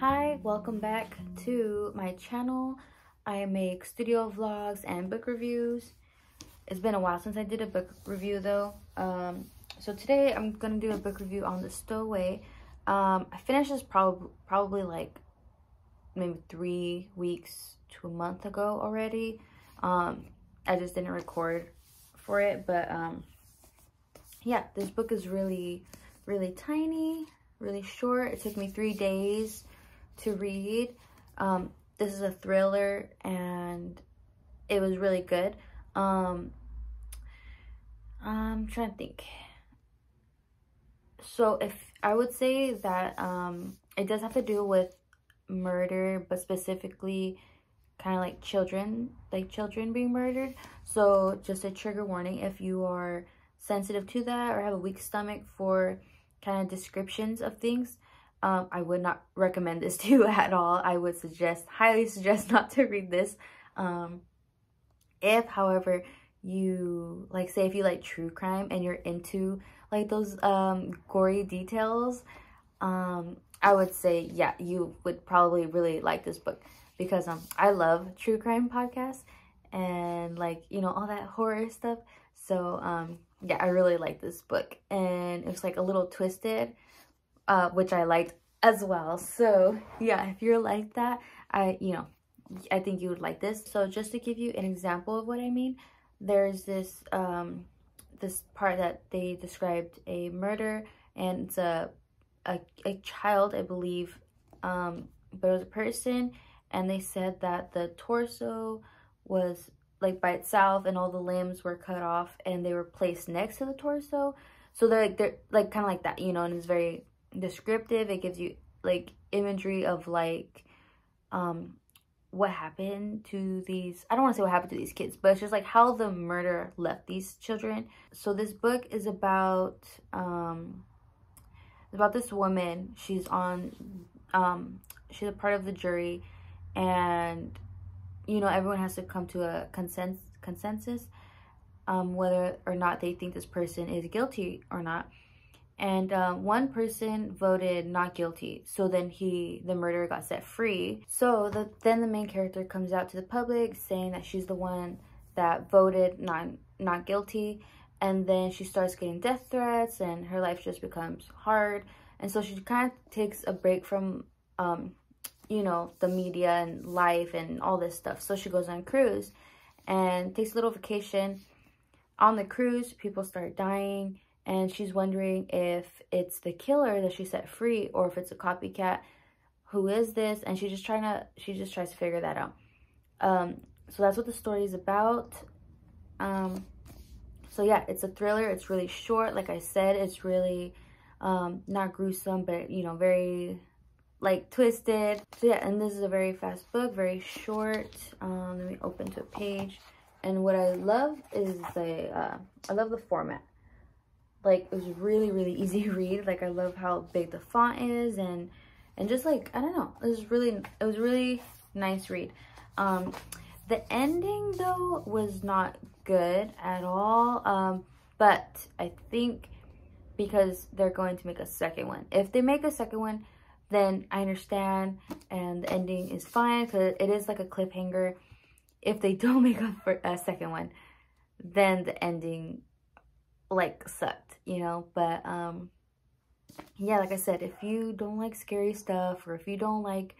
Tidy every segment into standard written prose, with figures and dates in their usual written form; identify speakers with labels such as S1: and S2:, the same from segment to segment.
S1: Hi, welcome back to my channel. I make studio vlogs and book reviews. It's been a while since I did a book review though. So today I'm gonna do a book review on the Stowaway. I finished this probably like maybe 3 weeks to a month ago already. I just didn't record for it, but yeah, this book is really tiny, really short. It took me 3 days to read. This is a thriller and it was really good. I'm trying to think. So if I would say that it does have to do with murder, but specifically kind of like children being murdered. So just a trigger warning if you are sensitive to that or have a weak stomach for kind of descriptions of things. I would not recommend this to you at all. I would highly suggest not to read this. If, however, you say if you like true crime and you're into like those gory details, I would say, yeah, you would probably really like this book because I love true crime podcasts and all that horror stuff. So yeah, I really like this book, and it was like a little twisted, which I liked as well. So yeah, if you're like that, I think you would like this. So just to give you an example of what I mean, there's this this part that they described a murder, and it's a child, I believe, but it was a person, and they said that the torso was like by itself and all the limbs were cut off and they were placed next to the torso. So they're like kind of like that, and it's very descriptive. It gives you like imagery of like what happened to these, I don't want to say what happened to these kids, but it's just like how the murder left these children. So this book is about this woman. She's on she's a part of the jury, and everyone has to come to a consensus whether or not they think this person is guilty or not. And one person voted not guilty, so then the murderer got set free. So then the main character comes out to the public saying that she's the one that voted not guilty, and then she starts getting death threats and her life just becomes hard. And so she kind of takes a break from the media and life and all this stuff. So she goes on a cruise and takes a little vacation. On the cruise, people start dying, and she's wondering if it's the killer that she set free or if it's a copycat. Who is this? And she just tries to figure that out. So that's what the story is about. So yeah, it's a thriller. It's really short. Like I said, it's really not gruesome, but very twisted. So yeah, and this is a very fast book, very short. Let me open to a page. And what I love is I love the format. It was really easy to read. I love how big the font is, and just I don't know, it was really nice read. The ending though was not good at all. But I think because they're going to make a second one. If they make a second one, then I understand, and the ending is fine because it is like a cliffhanger. If they don't make a second one, then the ending sucked, but yeah, like I said, if you don't like scary stuff, or if you don't like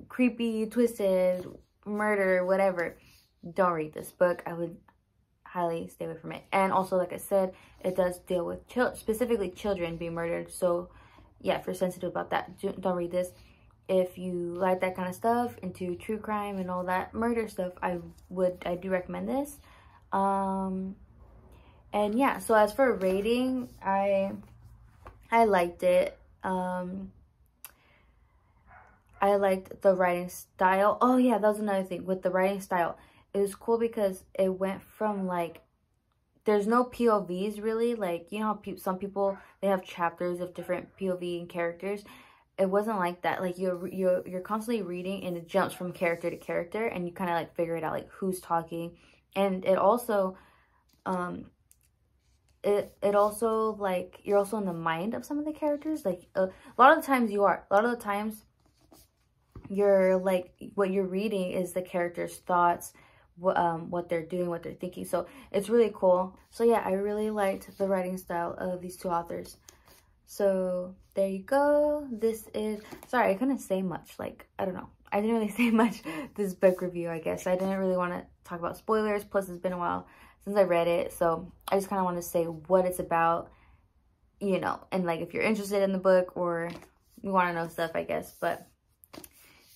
S1: creepy, twisted murder, whatever, don't read this book. I would highly stay away from it. And also, like I said, it does deal with specifically children being murdered. So yeah, if you're sensitive about that, don't read this. If you like that kind of stuff, into true crime and all that murder stuff, I do recommend this. And yeah, so as for rating, I liked it. I liked the writing style. Oh yeah, that was another thing with the writing style. It was cool because it went from there's no POVs really. How some people, they have chapters of different POV and characters. It wasn't like that. You're constantly reading, and it jumps from character to character, and you kind of figure it out who's talking. And it also it also you're also in the mind of some of the characters. A lot of the times you are. A lot of the times you're like, what you're reading is the character's thoughts, what they're doing, what they're thinking. So it's really cool. So yeah, I really liked the writing style of these two authors. So there you go. This is, sorry, I couldn't say much. Like, I don't know, I didn't really say much this book review. I guess I didn't really want to talk about spoilers, plus it's been a while since I read it, so I just kind of want to say what it's about, you know, and like if you're interested in the book or you want to know stuff, I guess. But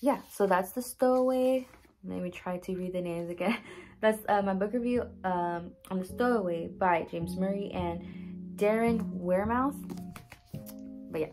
S1: yeah, so that's the Stowaway. Let me try to read the names again. That's my book review on the Stowaway by James Murray and Darren Wearmouth. But yeah,